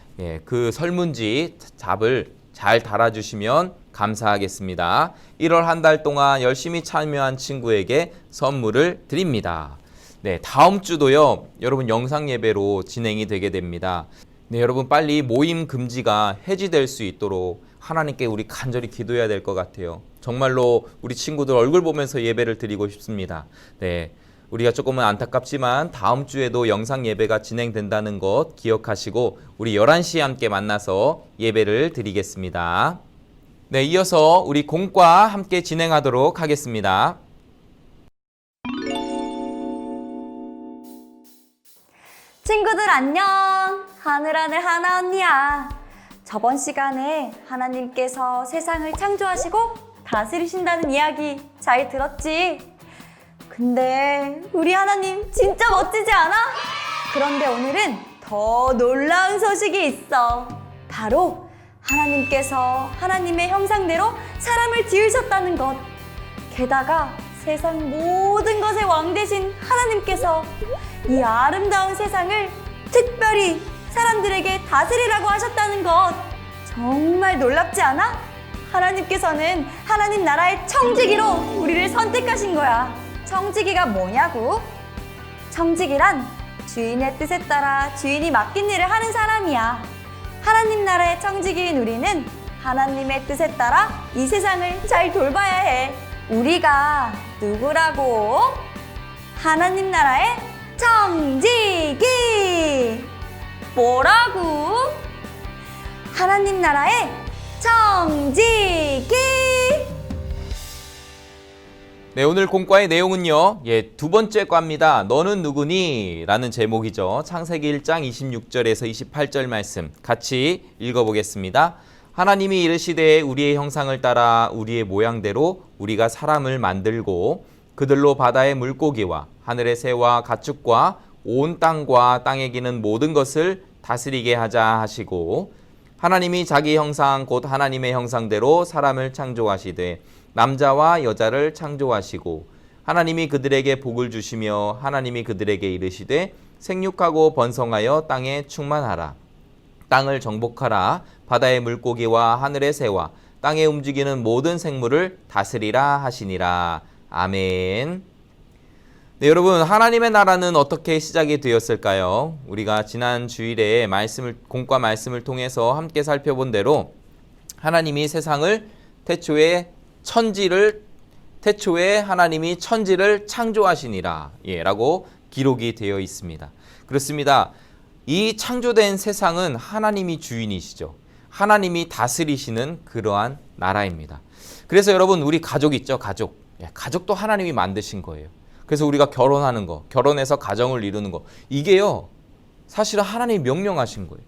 그 설문지 답을 잘 달아주시면 감사하겠습니다. 1월 한 달 동안 열심히 참여한 친구에게 선물을 드립니다. 네, 다음 주도요, 여러분 영상 예배로 진행이 되게 됩니다. 네, 여러분 빨리 모임 금지가 해지될 수 있도록 하나님께 우리 간절히 기도해야 될 것 같아요. 정말로 우리 친구들 얼굴 보면서 예배를 드리고 싶습니다. 네, 우리가 조금은 안타깝지만 다음 주에도 영상 예배가 진행된다는 것 기억하시고 우리 11시에 함께 만나서 예배를 드리겠습니다. 네, 이어서 우리 공과 함께 진행하도록 하겠습니다. 친구들 안녕! 하늘하늘 하나 언니야. 저번 시간에 하나님께서 세상을 창조하시고 다스리신다는 이야기 잘 들었지? 근데 우리 하나님 진짜 멋지지 않아? 그런데 오늘은 더 놀라운 소식이 있어. 바로 하나님께서 하나님의 형상대로 사람을 지으셨다는 것. 게다가 세상 모든 것의 왕 되신 하나님께서 이 아름다운 세상을 특별히 사람들에게 다스리라고 하셨다는 것. 정말 놀랍지 않아? 하나님께서는 하나님 나라의 청지기로 우리를 선택하신 거야. 청지기가 뭐냐고? 청지기란 주인의 뜻에 따라 주인이 맡긴 일을 하는 사람이야. 하나님 나라의 청지기인 우리는 하나님의 뜻에 따라 이 세상을 잘 돌봐야 해. 우리가 누구라고? 하나님 나라의 청지기! 뭐라고? 하나님 나라의 청지기! 네, 오늘 공과의 내용은요, 두 번째 과입니다. 너는 누구니? 라는 제목이죠. 창세기 1장 26절에서 28절 말씀 같이 읽어보겠습니다. 하나님이 이르시되 우리의 형상을 따라 우리의 모양대로 우리가 사람을 만들고 그들로 바다의 물고기와 하늘의 새와 가축과 온 땅과 땅에 기는 모든 것을 다스리게 하자 하시고 하나님이 자기 형상 곧 하나님의 형상대로 사람을 창조하시되 남자와 여자를 창조하시고 하나님이 그들에게 복을 주시며 하나님이 그들에게 이르시되 생육하고 번성하여 땅에 충만하라. 땅을 정복하라. 바다의 물고기와 하늘의 새와 땅에 움직이는 모든 생물을 다스리라 하시니라. 아멘. 네, 여러분, 하나님의 나라는 어떻게 시작이 되었을까요? 우리가 지난 주일에 공과 말씀을 통해서 함께 살펴본 대로 하나님이 세상을 태초에 하나님이 천지를 창조하시니라 라고 기록이 되어 있습니다. 그렇습니다. 이 창조된 세상은 하나님이 주인이시죠. 하나님이 다스리시는 그러한 나라입니다. 그래서 여러분, 우리 가족 있죠? 가족도 하나님이 만드신 거예요. 그래서 우리가 결혼하는 거, 결혼해서 가정을 이루는 거, 이게요 사실은 하나님이 명령하신 거예요.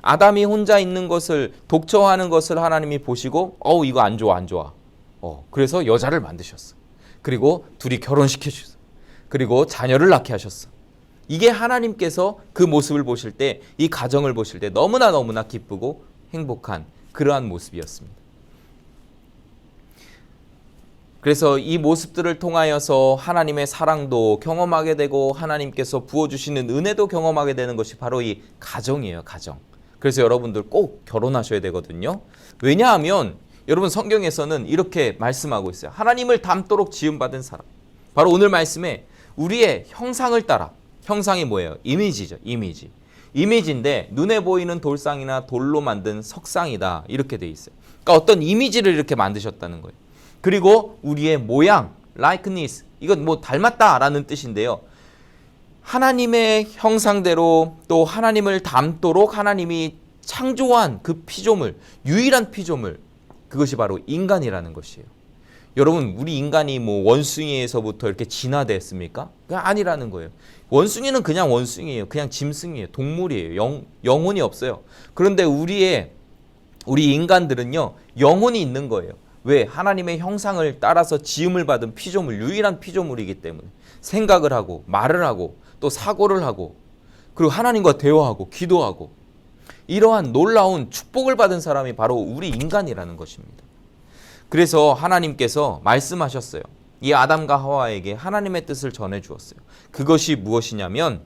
아담이 혼자 있는 것을, 독처하는 것을 하나님이 보시고 이거 안 좋아. 그래서 여자를 만드셨어. 그리고 둘이 결혼시켜 주셨어. 그리고 자녀를 낳게 하셨어. 이게 하나님께서 그 모습을 보실 때, 이 가정을 보실 때 너무나 기쁘고 행복한 그러한 모습이었습니다. 그래서 이 모습들을 통하여서 하나님의 사랑도 경험하게 되고 하나님께서 부어주시는 은혜도 경험하게 되는 것이 바로 이 가정이에요. 가정. 그래서 여러분들 꼭 결혼하셔야 되거든요. 왜냐하면 여러분, 성경에서는 이렇게 말씀하고 있어요. 하나님을 닮도록 지음받은 사람. 바로 오늘 말씀에 우리의 형상을 따라. 형상이 뭐예요? 이미지죠. 이미지인데 눈에 보이는 돌상이나 돌로 만든 석상이다. 이렇게 돼 있어요. 그러니까 어떤 이미지를 이렇게 만드셨다는 거예요. 그리고 우리의 모양, likeness, 이건 뭐 닮았다라는 뜻인데요. 하나님의 형상대로 또 하나님을 닮도록 하나님이 창조한 그 피조물, 유일한 피조물, 그것이 바로 인간이라는 것이에요. 여러분, 우리 인간이 뭐 원숭이에서부터 이렇게 진화됐습니까? 그게 아니라는 거예요. 원숭이는 그냥 원숭이에요. 그냥 짐승이에요. 동물이에요. 영혼이 없어요. 그런데 우리 인간들은요, 영혼이 있는 거예요. 왜? 하나님의 형상을 따라서 지음을 받은 피조물, 유일한 피조물이기 때문에 생각을 하고 말을 하고 또 사고를 하고 그리고 하나님과 대화하고 기도하고 이러한 놀라운 축복을 받은 사람이 바로 우리 인간이라는 것입니다. 그래서 하나님께서 말씀하셨어요. 이 아담과 하와에게 하나님의 뜻을 전해 주었어요. 그것이 무엇이냐면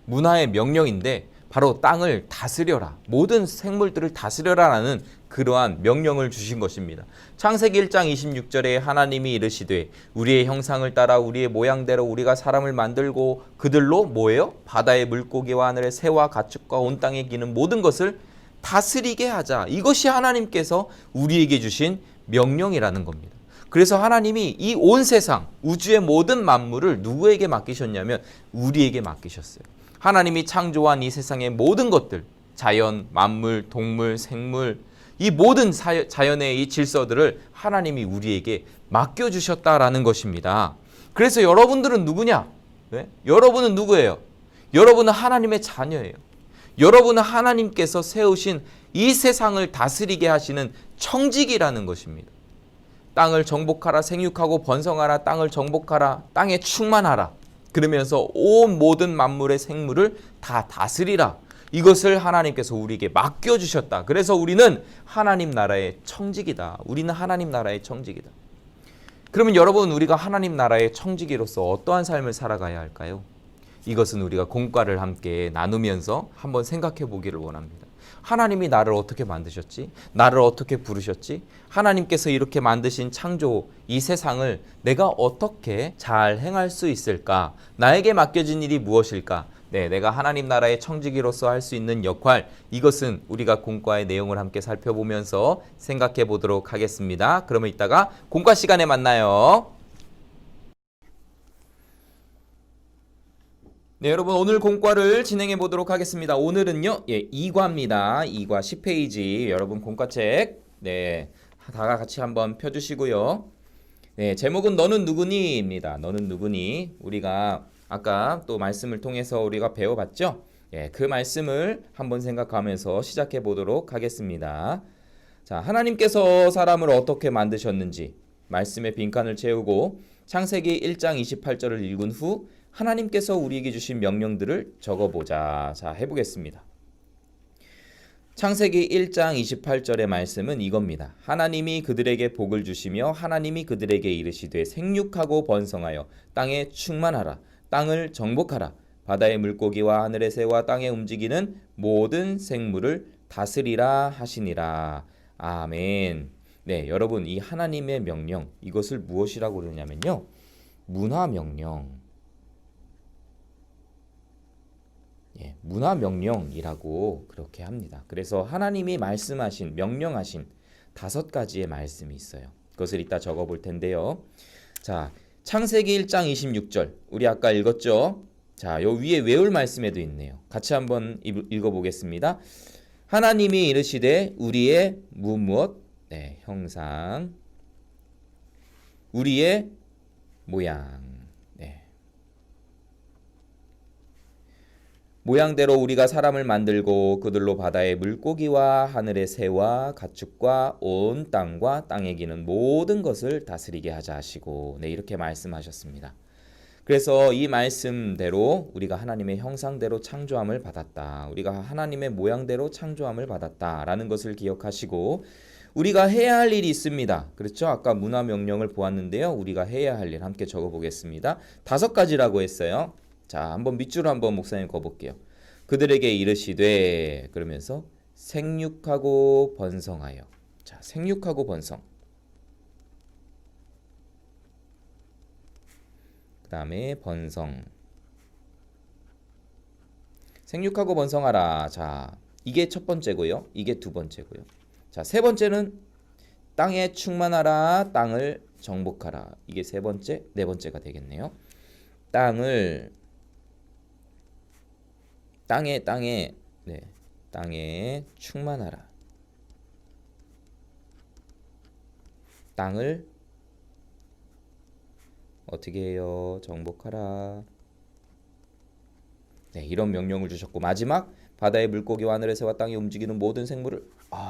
문화의 명령인데 바로 땅을 다스려라. 모든 생물들을 다스려라라는 그러한 명령을 주신 것입니다. 창세기 1장 26절에 하나님이 이르시되 우리의 형상을 따라 우리의 모양대로 우리가 사람을 만들고 그들로 뭐예요? 바다의 물고기와 하늘의 새와 가축과 온 땅에 기는 모든 것을 다스리게 하자. 이것이 하나님께서 우리에게 주신 명령이라는 겁니다. 그래서 하나님이 이 온 세상, 우주의 모든 만물을 누구에게 맡기셨냐면 우리에게 맡기셨어요. 하나님이 창조한 이 세상의 모든 것들, 자연, 만물, 동물, 생물, 이 모든 자연의 이 질서들을 하나님이 우리에게 맡겨주셨다라는 것입니다. 그래서 여러분들은 누구냐? 네? 여러분은 누구예요? 여러분은 하나님의 자녀예요. 여러분은 하나님께서 세우신 이 세상을 다스리게 하시는 청직이라는 것입니다. 땅을 정복하라, 생육하고 번성하라, 땅을 정복하라, 땅에 충만하라. 그러면서 온 모든 만물의 생물을 다 다스리라. 이것을 하나님께서 우리에게 맡겨주셨다. 그래서 우리는 하나님 나라의 청직이다. 우리는 하나님 나라의 청직이다. 그러면 여러분, 우리가 하나님 나라의 청지기로서 어떠한 삶을 살아가야 할까요? 이것은 우리가 공과를 함께 나누면서 한번 생각해 보기를 원합니다. 하나님이 나를 어떻게 만드셨지? 나를 어떻게 부르셨지? 하나님께서 이렇게 만드신 창조, 이 세상을 내가 어떻게 잘 행할 수 있을까? 나에게 맡겨진 일이 무엇일까? 네, 내가 하나님 나라의 청지기로서 할 수 있는 역할, 이것은 우리가 공과의 내용을 함께 살펴보면서 생각해 보도록 하겠습니다. 그러면 이따가 공과 시간에 만나요. 네, 여러분, 오늘 공과를 진행해 보도록 하겠습니다. 오늘은요, 2과입니다. 2과 10페이지. 여러분 공과책, 네, 다 같이 한번 펴주시고요. 네, 제목은 너는 누구니?입니다. 너는 누구니? 우리가 아까 또 말씀을 통해서 우리가 배워봤죠? 그 말씀을 한번 생각하면서 시작해 보도록 하겠습니다. 자, 하나님께서 사람을 어떻게 만드셨는지 말씀의 빈칸을 채우고 창세기 1장 28절을 읽은 후 하나님께서 우리에게 주신 명령들을 적어보자. 자, 해보겠습니다. 창세기 1장 28절의 말씀은 이겁니다. 하나님이 그들에게 복을 주시며 하나님이 그들에게 이르시되 생육하고 번성하여 땅에 충만하라. 땅을 정복하라. 바다의 물고기와 하늘의 새와 땅에 움직이는 모든 생물을 다스리라 하시니라. 아멘. 네, 여러분, 이 하나님의 명령, 이것을 무엇이라고 그러냐면요, 문화 명령. 예, 문화 명령이라고 그렇게 합니다. 그래서 하나님이 말씀하신 명령하신 5가지의 말씀이 있어요. 그것을 이따 적어 볼 텐데요. 자, 창세기 1장 26절. 우리 아까 읽었죠? 자, 요 위에 외울 말씀에도 있네요. 같이 한번 읽어 보겠습니다. 하나님이 이르시되 우리의 무엇? 네, 형상. 우리의 모양. 네. 모양대로 우리가 사람을 만들고 그들로 바다의 물고기와 하늘의 새와 가축과 온 땅과 땅에 기는 모든 것을 다스리게 하자 하시고, 네, 이렇게 말씀하셨습니다. 그래서 이 말씀대로 우리가 하나님의 형상대로 창조함을 받았다. 우리가 하나님의 모양대로 창조함을 받았다라는 것을 기억하시고, 우리가 해야 할 일이 있습니다. 그렇죠? 아까 문화 명령을 보았는데요. 우리가 해야 할 일 함께 적어 보겠습니다. 5가지라고 했어요. 자, 한번 밑줄 한번 목사님 거볼게요. 그들에게 이르시되, 그러면서 생육하고 번성하여. 자, 생육하고 번성. 그 다음에 번성. 생육하고 번성하라. 자, 이게 첫 번째고요. 이게 두 번째고요. 자, 세 번째는 땅에 충만하라. 땅을 정복하라. 이게 세 번째, 네 번째가 되겠네요. 땅에 충만하라. 땅을 어떻게 해요? 정복하라. 네, 이런 명령을 주셨고, 마지막 바다의 물고기와 하늘의 새와 땅에 움직이는 모든 생물을,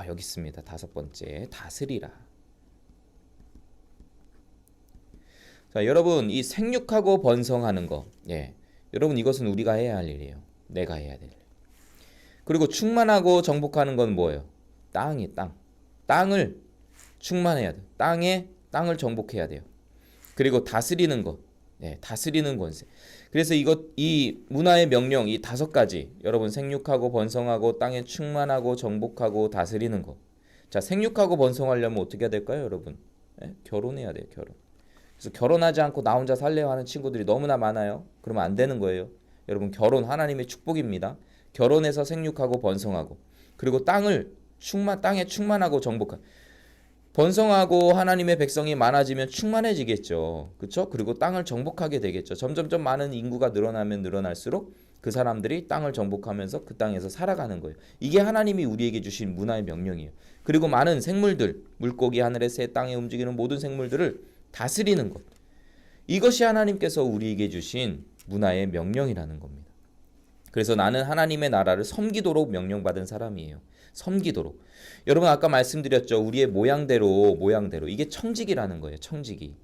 여기 있습니다. 5번째, 다스리라. 자, 여러분, 이 생육하고 번성하는 거, 예, 여러분, 이것은 우리가 해야 할 일이에요. 내가 해야 될 일. 그리고 충만하고 정복하는 건 뭐예요? 땅을 충만해야 돼요. 땅을 정복해야 돼요. 그리고 다스리는 것, 네, 다스리는 권세. 그래서 이 문화의 명령, 이 5가지, 여러분, 생육하고 번성하고 땅에 충만하고 정복하고 다스리는 것. 자, 생육하고 번성하려면 어떻게 해야 될까요, 여러분? 네? 결혼해야 돼요, 결혼. 그래서 결혼하지 않고 나 혼자 살래요 하는 친구들이 너무나 많아요. 그러면 안 되는 거예요. 여러분, 결혼 하나님의 축복입니다. 결혼해서 생육하고 번성하고, 그리고 땅에 충만하고 정복하고. 번성하고 하나님의 백성이 많아지면 충만해지겠죠. 그렇죠? 그리고 땅을 정복하게 되겠죠. 점점점 많은 인구가 늘어나면 늘어날수록 그 사람들이 땅을 정복하면서 그 땅에서 살아가는 거예요. 이게 하나님이 우리에게 주신 문화의 명령이에요. 그리고 많은 생물들, 물고기, 하늘의 새, 땅에 움직이는 모든 생물들을 다스리는 것. 이것이 하나님께서 우리에게 주신 문화의 명령이라는 겁니다. 그래서 나는 하나님의 나라를 섬기도록 명령받은 사람이에요. 섬기도록. 여러분, 아까 말씀드렸죠. 우리의 모양대로 이게 청지기라는 거예요. 청지기.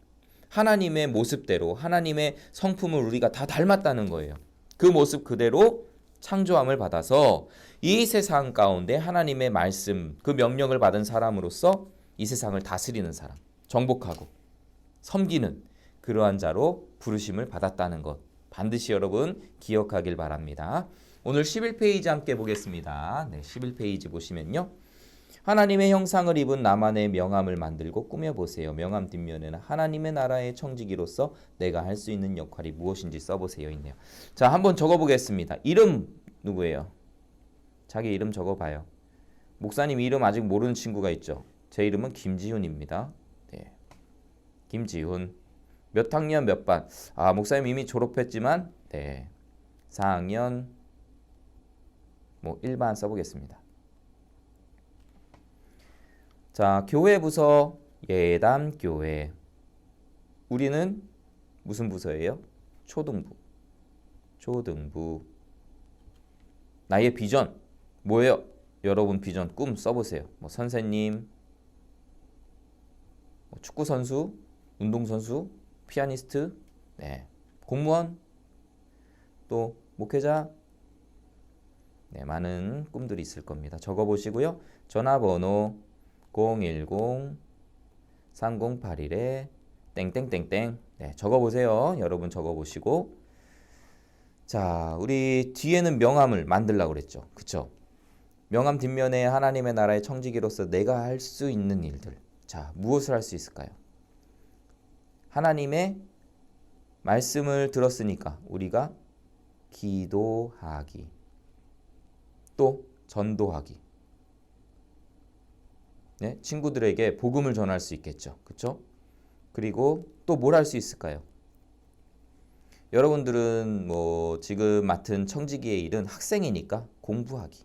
하나님의 모습대로 하나님의 성품을 우리가 다 닮았다는 거예요. 그 모습 그대로 창조함을 받아서 이 세상 가운데 하나님의 말씀, 그 명령을 받은 사람으로서 이 세상을 다스리는 사람, 정복하고 섬기는 그러한 자로 부르심을 받았다는 것. 반드시 여러분 기억하길 바랍니다. 오늘 11페이지 함께 보겠습니다. 네, 11페이지 보시면요. 하나님의 형상을 입은 나만의 명함을 만들고 꾸며보세요. 명함 뒷면에는 하나님의 나라의 청지기로서 내가 할 수 있는 역할이 무엇인지 써보세요 있네요. 자, 한번 적어보겠습니다. 이름 누구예요? 자기 이름 적어봐요. 목사님 이름 아직 모르는 친구가 있죠. 제 이름은 김지훈입니다. 네, 김지훈. 몇 학년 몇 반? 목사님 이미 졸업했지만, 네, 4학년 1반 써보겠습니다. 자, 교회 부서 예담교회. 우리는 무슨 부서예요? 초등부. 나의 비전 뭐예요? 여러분 비전 꿈 써보세요. 선생님, 축구선수, 운동선수, 피아니스트, 네, 공무원, 또 목회자, 네, 많은 꿈들이 있을 겁니다. 적어보시고요. 전화번호 010-3081에 땡땡땡땡. 네, 적어보세요. 여러분 적어보시고. 자, 우리 뒤에는 명함을 만들려고 그랬죠. 그쵸? 명함 뒷면에 하나님의 나라의 청지기로서 내가 할 수 있는 일들. 자, 무엇을 할 수 있을까요? 하나님의 말씀을 들었으니까 우리가 기도하기. 또 전도하기. 네, 친구들에게 복음을 전할 수 있겠죠. 그렇죠? 그리고 또 뭘 할 수 있을까요? 여러분들은 뭐 지금 맡은 청지기의 일은 학생이니까 공부하기.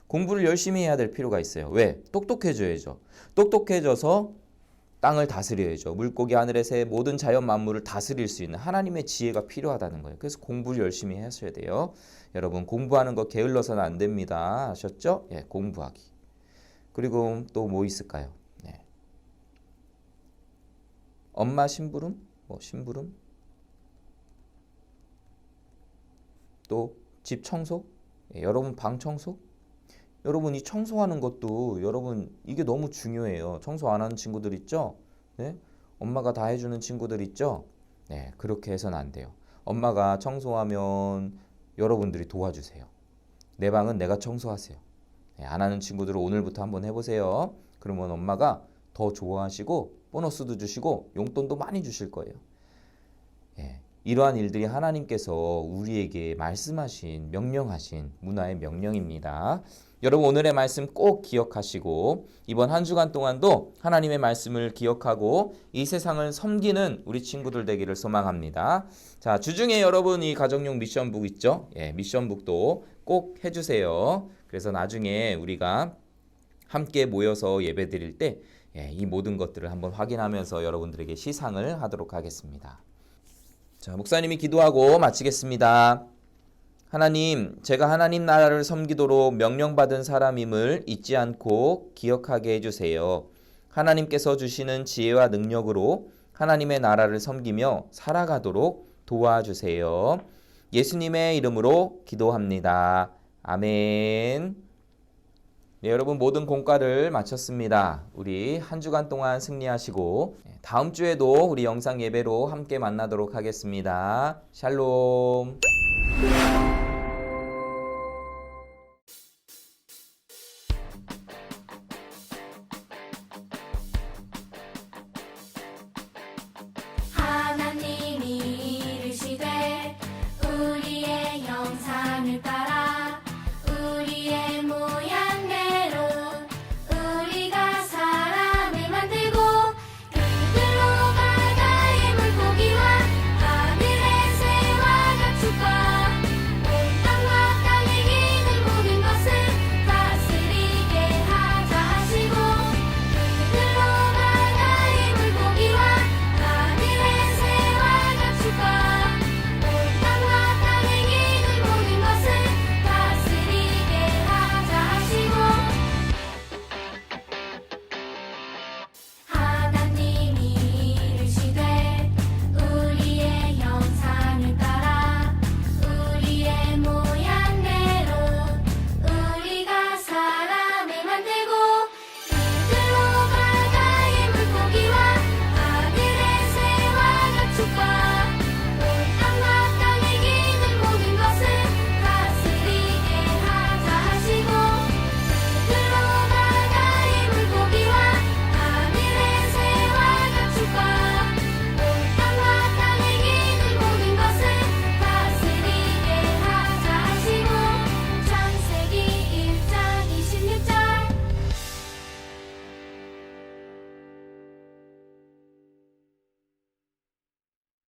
공부를 열심히 해야 될 필요가 있어요. 왜? 똑똑해져야죠. 똑똑해져서 땅을 다스려야죠. 물고기, 하늘의 새, 모든 자연 만물을 다스릴 수 있는 하나님의 지혜가 필요하다는 거예요. 그래서 공부를 열심히 하셔야 돼요. 여러분 공부하는 거 게을러서는 안 됩니다. 아셨죠? 예, 공부하기. 그리고 또 뭐 있을까요? 네. 엄마 심부름? 뭐 심부름? 또 집 청소? 예, 여러분 방 청소? 여러분 이 청소하는 것도 여러분 이게 너무 중요해요. 청소 안 하는 친구들 있죠? 네? 엄마가 다 해주는 친구들 있죠? 네, 그렇게 해서는 안 돼요. 엄마가 청소하면 여러분들이 도와주세요. 내 방은 내가 청소하세요. 네, 안 하는 친구들은 오늘부터 한번 해보세요. 그러면 엄마가 더 좋아하시고 보너스도 주시고 용돈도 많이 주실 거예요. 예, 이러한 일들이 하나님께서 우리에게 말씀하신 명령하신 문화의 명령입니다. 여러분 오늘의 말씀 꼭 기억하시고 이번 한 주간 동안도 하나님의 말씀을 기억하고 이 세상을 섬기는 우리 친구들 되기를 소망합니다. 자, 주중에 여러분 이 가정용 미션북 있죠? 예, 미션북도 꼭 해주세요. 그래서 나중에 우리가 함께 모여서 예배 드릴 때 이 모든 것들을 한번 확인하면서 여러분들에게 시상을 하도록 하겠습니다. 자, 목사님이 기도하고 마치겠습니다. 하나님, 제가 하나님 나라를 섬기도록 명령받은 사람임을 잊지 않고 기억하게 해주세요. 하나님께서 주시는 지혜와 능력으로 하나님의 나라를 섬기며 살아가도록 도와주세요. 예수님의 이름으로 기도합니다. 아멘. 네, 여러분 모든 공과를 마쳤습니다. 우리 한 주간 동안 승리하시고 다음 주에도 우리 영상 예배로 함께 만나도록 하겠습니다. 샬롬.